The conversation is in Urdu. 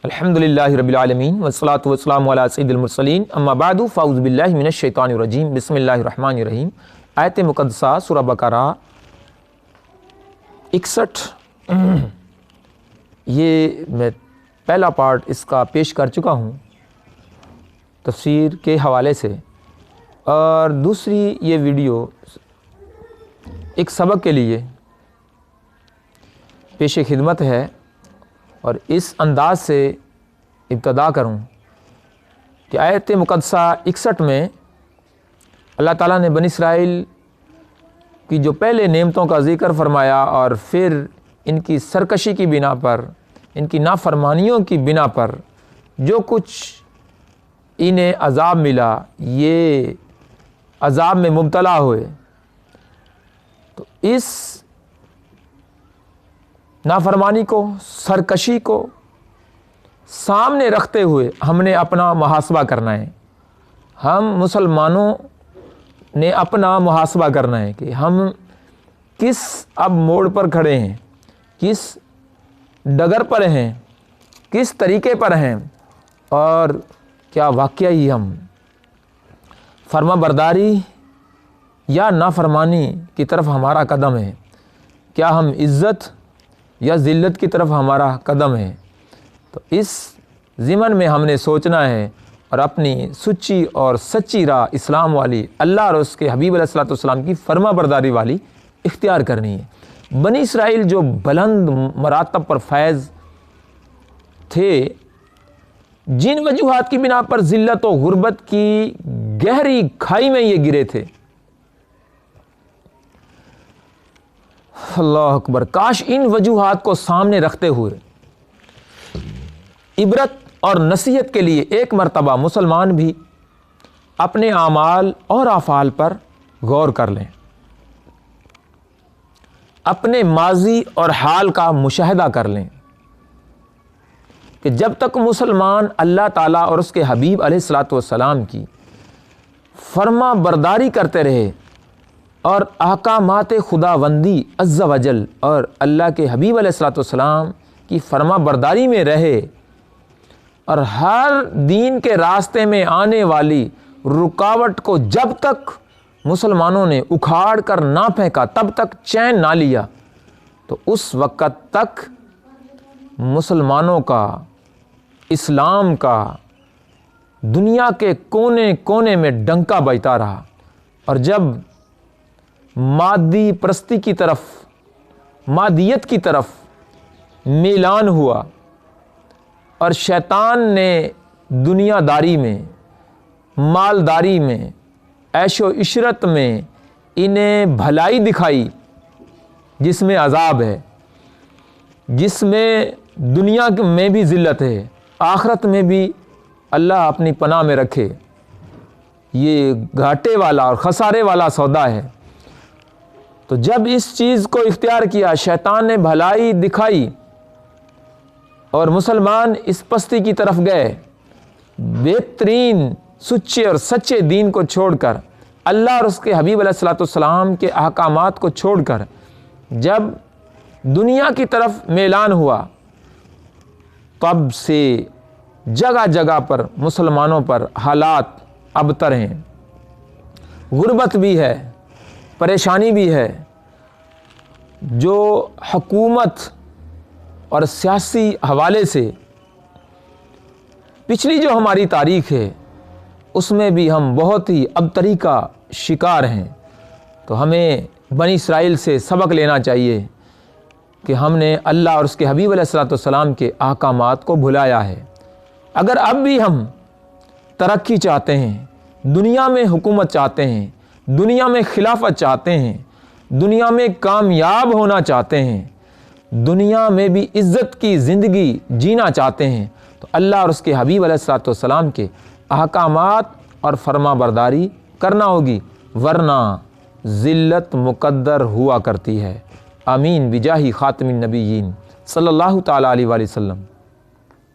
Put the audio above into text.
الحمدللہ رب العالمین والصلاة والسلام علی سید المرسلین اما بعد فاعوذ باللہ من الشیطان الرجیم بسم اللہ الرحمن الرحیم۔ آیت مقدسہ سورہ بقرہ 61، یہ میں پہلا پارٹ اس کا پیش کر چکا ہوں تفسیر کے حوالے سے، اور دوسری یہ ویڈیو ایک سبق کے لیے پیش خدمت ہے، اور اس انداز سے ابتدا کروں کہ آیت مقدسہ 61 میں اللہ تعالیٰ نے بنی اسرائیل کی جو پہلے نعمتوں کا ذکر فرمایا اور پھر ان کی سرکشی کی بنا پر، ان کی نافرمانیوں کی بنا پر جو کچھ انہیں عذاب ملا، یہ عذاب میں مبتلا ہوئے، تو اس نافرمانی کو، سرکشی کو سامنے رکھتے ہوئے ہم نے اپنا محاسبہ کرنا ہے۔ ہم مسلمانوں نے اپنا محاسبہ کرنا ہے کہ ہم کس اب موڑ پر کھڑے ہیں، کس ڈگر پر ہیں، کس طریقے پر ہیں، اور کیا واقعی ہم فرما برداری یا نافرمانی کی طرف ہمارا قدم ہے، کیا ہم عزت یا ذلت کی طرف ہمارا قدم ہے۔ تو اس ضمن میں ہم نے سوچنا ہے اور اپنی سچی اور سچی راہ اسلام والی، اللہ اور اس کے حبیب علیہ الصلوۃ والسلام کی فرما برداری والی اختیار کرنی ہے۔ بنی اسرائیل جو بلند مراتب پر فائز تھے، جن وجوہات کی بنا پر ذلت و غربت کی گہری کھائی میں یہ گرے تھے، اللہ اکبر، کاش ان وجوہات کو سامنے رکھتے ہوئے عبرت اور نصیحت کے لیے ایک مرتبہ مسلمان بھی اپنے اعمال اور افعال پر غور کر لیں، اپنے ماضی اور حال کا مشاہدہ کر لیں کہ جب تک مسلمان اللہ تعالیٰ اور اس کے حبیب علیہ الصلوۃ والسلام کی فرما برداری کرتے رہے اور احکامات خداوندی عز و جل اور اللہ کے حبیب علیہ الصلوۃ والسلام کی فرما برداری میں رہے، اور ہر دین کے راستے میں آنے والی رکاوٹ کو جب تک مسلمانوں نے اکھاڑ کر نہ پھینکا، تب تک چین نہ لیا، تو اس وقت تک مسلمانوں کا، اسلام کا دنیا کے کونے کونے میں ڈنکا بجتا رہا۔ اور جب مادی پرستی کی طرف، مادیت کی طرف میلان ہوا اور شیطان نے دنیا داری میں، مالداری میں، عیش و عشرت میں انہیں بھلائی دکھائی جس میں عذاب ہے، جس میں دنیا میں بھی ذلت ہے، آخرت میں بھی اللہ اپنی پناہ میں رکھے، یہ گھاٹے والا اور خسارے والا سودا ہے۔ تو جب اس چیز کو اختیار کیا، شیطان نے بھلائی دکھائی اور مسلمان اس پستی کی طرف گئے، بہترین سچے اور سچے دین کو چھوڑ کر، اللہ اور اس کے حبیب علیہ الصلوۃ والسلام کے احکامات کو چھوڑ کر جب دنیا کی طرف میلان ہوا، تب سے جگہ جگہ پر مسلمانوں پر حالات ابتر ہیں، غربت بھی ہے، پریشانی بھی ہے۔ جو حکومت اور سیاسی حوالے سے پچھلی جو ہماری تاریخ ہے، اس میں بھی ہم بہت ہی ابتری کا شکار ہیں۔ تو ہمیں بنی اسرائیل سے سبق لینا چاہیے کہ ہم نے اللہ اور اس کے حبیب علیہ الصلوۃ والسلام کے احکامات کو بھلایا ہے۔ اگر اب بھی ہم ترقی چاہتے ہیں، دنیا میں حکومت چاہتے ہیں، دنیا میں خلافت چاہتے ہیں، دنیا میں کامیاب ہونا چاہتے ہیں، دنیا میں بھی عزت کی زندگی جینا چاہتے ہیں، تو اللہ اور اس کے حبیب علیہ الصلوۃ والسلام کے احکامات اور فرما برداری کرنا ہوگی، ورنہ ذلت مقدر ہوا کرتی ہے۔ آمین بجاہ خاتم النبیین صلی اللہ تعالیٰ علیہ وآلہ وسلم۔